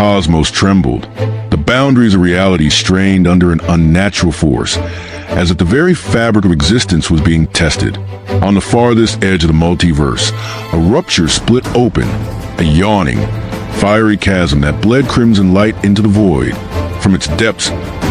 cosmos trembled. The boundaries of reality strained under an unnatural force, as if the very fabric of existence was being tested. On the farthest edge of the multiverse, a rupture split open, a yawning, fiery chasm that bled crimson light into the void. From its depths,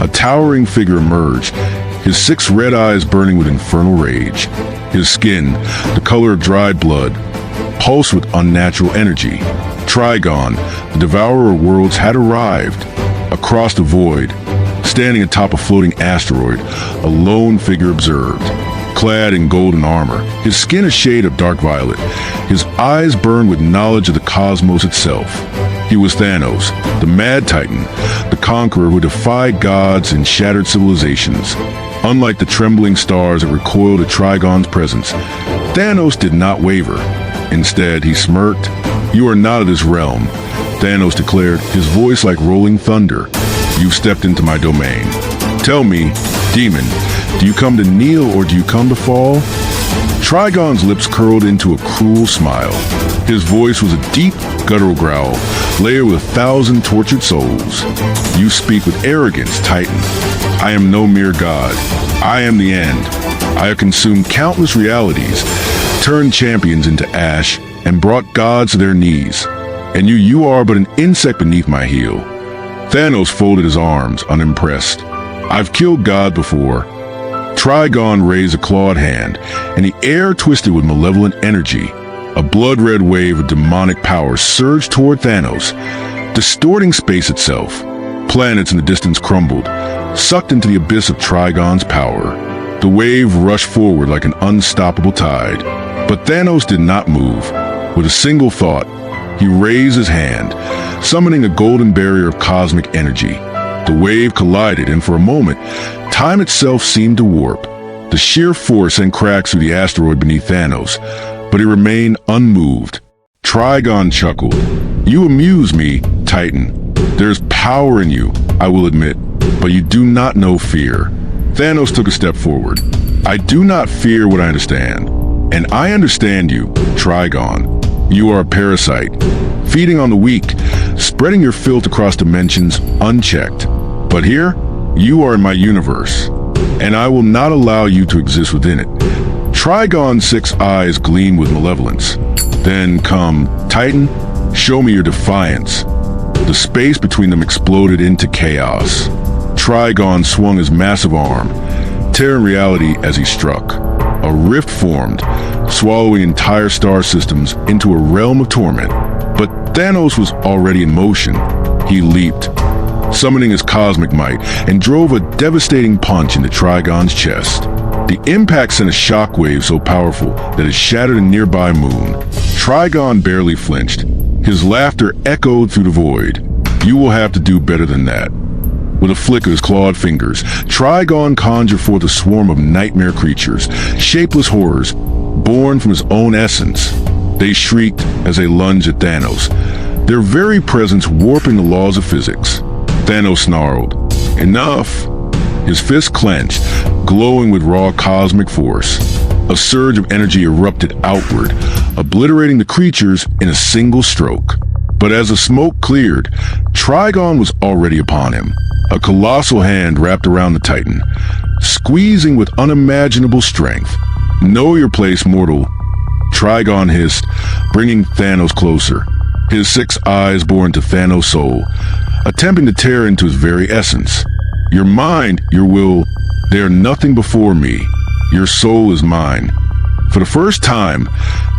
a towering figure emerged, his 6 red eyes burning with infernal rage. His skin, the color of dried blood, pulsed with unnatural energy. Trigon, the devourer of worlds, had arrived. Across the void, standing atop a floating asteroid, a lone figure observed. Clad in golden armor, his skin a shade of dark violet, his eyes burned with knowledge of the cosmos itself. He was Thanos, the Mad Titan, the conqueror who defied gods and shattered civilizations. Unlike the trembling stars that recoiled at Trigon's presence, Thanos did not waver. Instead, he smirked. "You are not of this realm," Thanos declared, his voice like rolling thunder. "You've stepped into my domain. Tell me, demon, do you come to kneel or do you come to fall?" Trigon's lips curled into a cruel smile. His voice was a deep, guttural growl, layered with 1,000 tortured souls. "You speak with arrogance, Titan. I am no mere god. I am the end. I have consumed countless realities, turned champions into ash, and brought gods to their knees. And you are but an insect beneath my heel." Thanos folded his arms, unimpressed. "I've killed God before." Trigon raised a clawed hand, and the air twisted with malevolent energy. A blood-red wave of demonic power surged toward Thanos, distorting space itself. Planets in the distance crumbled, sucked into the abyss of Trigon's power. The wave rushed forward like an unstoppable tide. But Thanos did not move. With a single thought, he raised his hand, summoning a golden barrier of cosmic energy. The wave collided, and for a moment, time itself seemed to warp. The sheer force sent cracks through the asteroid beneath Thanos, but he remained unmoved. Trigon chuckled. "You amuse me, Titan. There's power in you, I will admit, but you do not know fear." Thanos took a step forward. "I do not fear what I understand. And I understand you, Trigon. You are a parasite, feeding on the weak, spreading your filth across dimensions unchecked. But here, you are in my universe, and I will not allow you to exist within it." Trigon's 6 eyes gleamed with malevolence. "Then come, Titan, show me your defiance." The space between them exploded into chaos. Trigon swung his massive arm, tearing reality as he struck. A rift formed, swallowing entire star systems into a realm of torment. But Thanos was already in motion. He leaped, summoning his cosmic might, and drove a devastating punch into Trigon's chest. The impact sent a shockwave so powerful that it shattered a nearby moon. Trigon barely flinched. His laughter echoed through the void. "You will have to do better than that." With a flick of his clawed fingers, Trigon conjured forth a swarm of nightmare creatures, shapeless horrors, born from his own essence. They shrieked as they lunged at Thanos, their very presence warping the laws of physics. Thanos snarled, "Enough!" His fist clenched, glowing with raw cosmic force. A surge of energy erupted outward, obliterating the creatures in a single stroke. But as the smoke cleared, Trigon was already upon him. A colossal hand wrapped around the Titan, squeezing with unimaginable strength. "Know your place, mortal," Trigon hissed, bringing Thanos closer. His 6 eyes bore into Thanos' soul, attempting to tear into his very essence. "Your mind, your will, they are nothing before me. Your soul is mine." For the first time,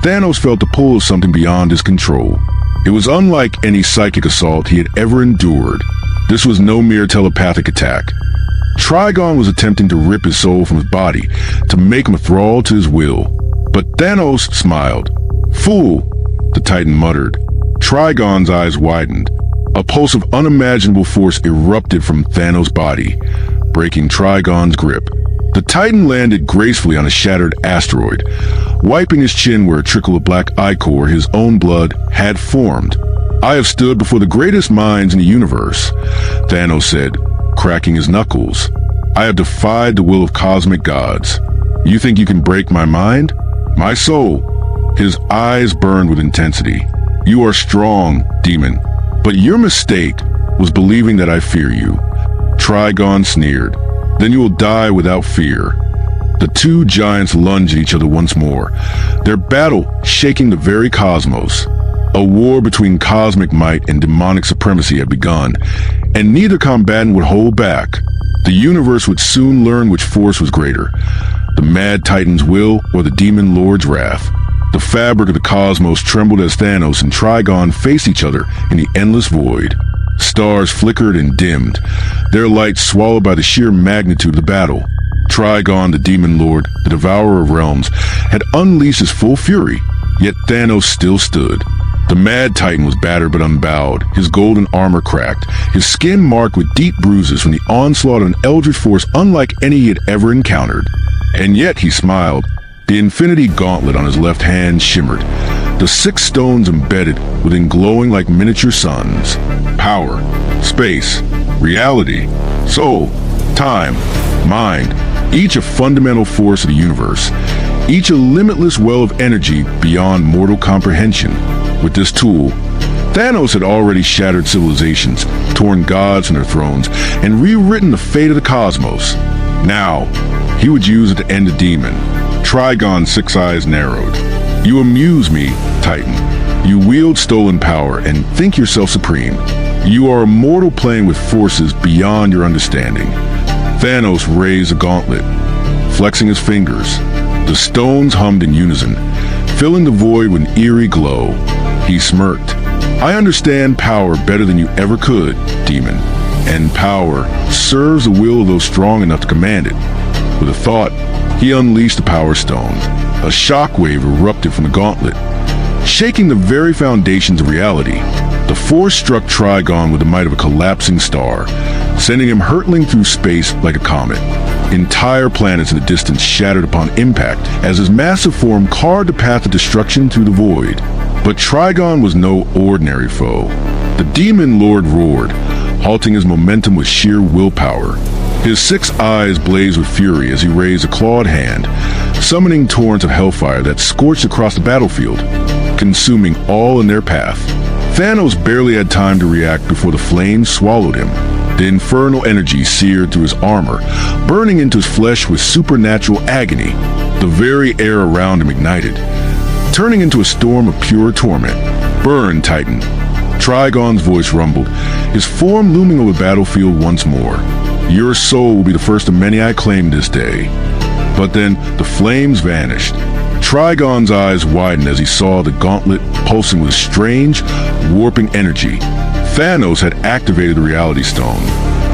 Thanos felt the pull of something beyond his control. It was unlike any psychic assault he had ever endured. This was no mere telepathic attack. Trigon was attempting to rip his soul from his body, to make him a thrall to his will. But Thanos smiled. "Fool," the Titan muttered. Trigon's eyes widened. A pulse of unimaginable force erupted from Thanos' body, breaking Trigon's grip. The Titan landed gracefully on a shattered asteroid, wiping his chin where a trickle of black ichor, his own blood, had formed. "I have stood before the greatest minds in the universe," Thanos said, cracking his knuckles. "I have defied the will of cosmic gods. You think you can break my mind? My soul?" His eyes burned with intensity. "You are strong, demon, But your mistake was believing that I fear you. Trigon sneered. Then you will die without fear. The two giants lunged at each other once more, their battle shaking the very cosmos. A war between cosmic might and demonic supremacy had begun, and neither combatant would hold back. The universe would soon learn which force was greater, the Mad Titan's will or the Demon Lord's wrath. The fabric of the cosmos trembled as Thanos and Trigon faced each other in the endless void. Stars flickered and dimmed, their light swallowed by the sheer magnitude of the battle. Trigon, the Demon Lord, the Devourer of Realms, had unleashed his full fury, yet Thanos still stood. The Mad Titan was battered but unbowed, his golden armor cracked, his skin marked with deep bruises from the onslaught of an eldritch force unlike any he had ever encountered. And yet he smiled. The Infinity Gauntlet on his left hand shimmered, the 6 stones embedded within glowing like miniature suns. Power, space, reality, soul, time, mind, each a fundamental force of the universe, each a limitless well of energy beyond mortal comprehension. With this tool, Thanos had already shattered civilizations, torn gods from their thrones, and rewritten the fate of the cosmos. Now, he would use it to end a demon. Trigon's 6 eyes narrowed. You amuse me, Titan. You wield stolen power and think yourself supreme. You are a mortal playing with forces beyond your understanding. Thanos raised a gauntlet, flexing his fingers. The stones hummed in unison, filling the void with an eerie glow. He smirked. I understand power better than you ever could, demon. And power serves the will of those strong enough to command it. With a thought, he unleashed the Power Stone. A shockwave erupted from the gauntlet, shaking the very foundations of reality. The force struck Trigon with the might of a collapsing star, sending him hurtling through space like a comet. Entire planets in the distance shattered upon impact as his massive form carved a path of destruction through the void. But Trigon was no ordinary foe. The Demon Lord roared, halting his momentum with sheer willpower. His 6 eyes blazed with fury as he raised a clawed hand, summoning torrents of hellfire that scorched across the battlefield, consuming all in their path. Thanos barely had time to react before the flames swallowed him. The infernal energy seared through his armor, burning into his flesh with supernatural agony. The very air around him ignited, turning into a storm of pure torment. Burn, Titan. Trigon's voice rumbled, his form looming over the battlefield once more. Your soul will be the first of many I claim this day. But then the flames vanished. Trigon's eyes widened as he saw the gauntlet pulsing with strange, warping energy. Thanos had activated the Reality Stone.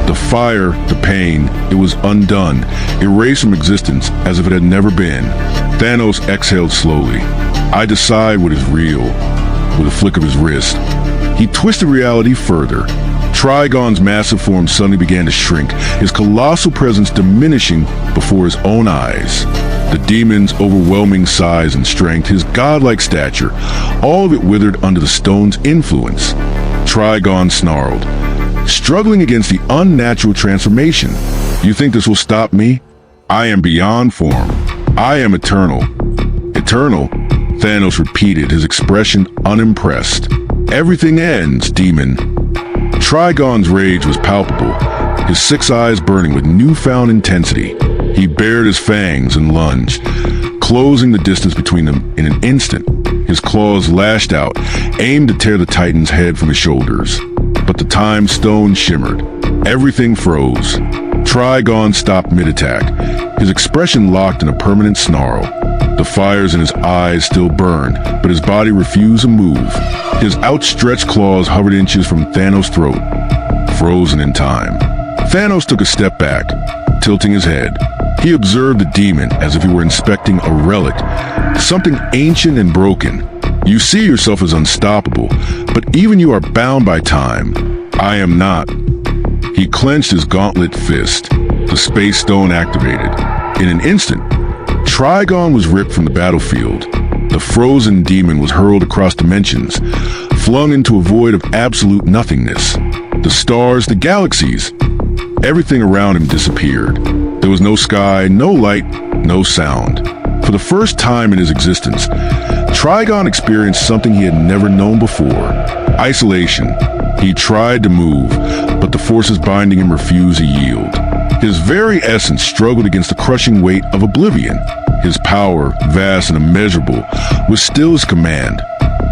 The fire, the pain, it was undone, erased from existence as if it had never been. Thanos exhaled slowly. I decide what is real, with a flick of his wrist. He twisted reality further. Trigon's massive form suddenly began to shrink, his colossal presence diminishing before his own eyes. The demon's overwhelming size and strength, his godlike stature, all of it withered under the stone's influence. Trigon snarled, struggling against the unnatural transformation. You think this will stop me? I am beyond form. I am eternal. Eternal? Thanos repeated, his expression unimpressed. Everything ends, demon. Trigon's rage was palpable, his 6 eyes burning with newfound intensity. He bared his fangs and lunged, closing the distance between them in an instant. His claws lashed out, aimed to tear the Titan's head from his shoulders. But the time stone shimmered. Everything froze. Trigon stopped mid-attack, his expression locked in a permanent snarl. The fires in his eyes still burned, but his body refused to move. His outstretched claws hovered inches from Thanos' throat, frozen in time. Thanos took a step back, tilting his head. He observed the demon as if he were inspecting a relic, something ancient and broken. You see yourself as unstoppable, but even you are bound by time. I am not. He clenched his gauntlet fist, the space stone activated. In an instant, Trigon was ripped from the battlefield. The frozen demon was hurled across dimensions, flung into a void of absolute nothingness. The stars, the galaxies, everything around him disappeared. There was no sky, no light, no sound. For the first time in his existence, Trigon experienced something he had never known before. Isolation. He tried to move, but the forces binding him refused to yield. His very essence struggled against the crushing weight of oblivion. His power, vast and immeasurable, was still his command.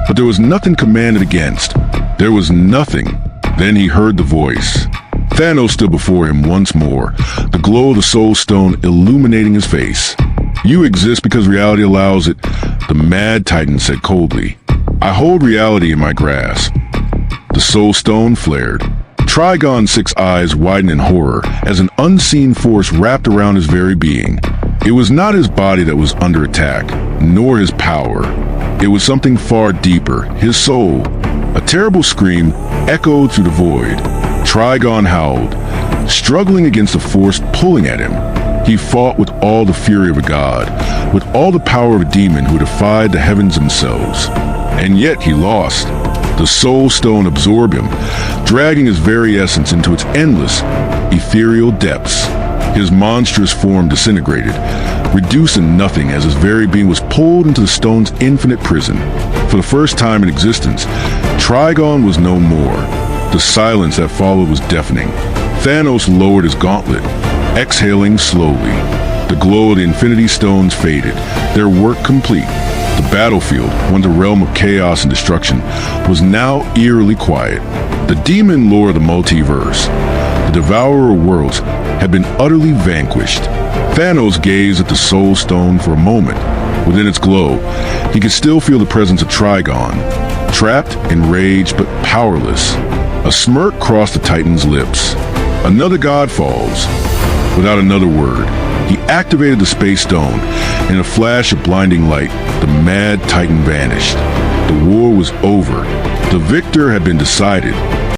But there was nothing commanded against. There was nothing. Then he heard the voice. Thanos stood before him once more, the glow of the Soul Stone illuminating his face. "You exist because reality allows it," the Mad Titan said coldly. "I hold reality in my grasp." The Soul Stone flared. Trigon's 6 eyes widened in horror as an unseen force wrapped around his very being. It was not his body that was under attack, nor his power. It was something far deeper, his soul. A terrible scream echoed through the void. Trigon howled, struggling against the force pulling at him. He fought with all the fury of a god, with all the power of a demon who defied the heavens themselves. And yet he lost. The Soul Stone absorbed him, dragging his very essence into its endless, ethereal depths. His monstrous form disintegrated, reduced to nothing as his very being was pulled into the stone's infinite prison. For the first time in existence, Trigon was no more. The silence that followed was deafening. Thanos lowered his gauntlet, exhaling slowly. The glow of the Infinity Stones faded, their work complete. The battlefield, once a realm of chaos and destruction, was now eerily quiet. The demon lord of the multiverse, the devourer of worlds, had been utterly vanquished. Thanos gazed at the Soul Stone for a moment. Within its glow, he could still feel the presence of Trigon, trapped, enraged, but powerless. A smirk crossed the Titan's lips. Another god falls. Without another word, he activated the Space Stone. In a flash of blinding light, the Mad Titan vanished. The war was over. The victor had been decided.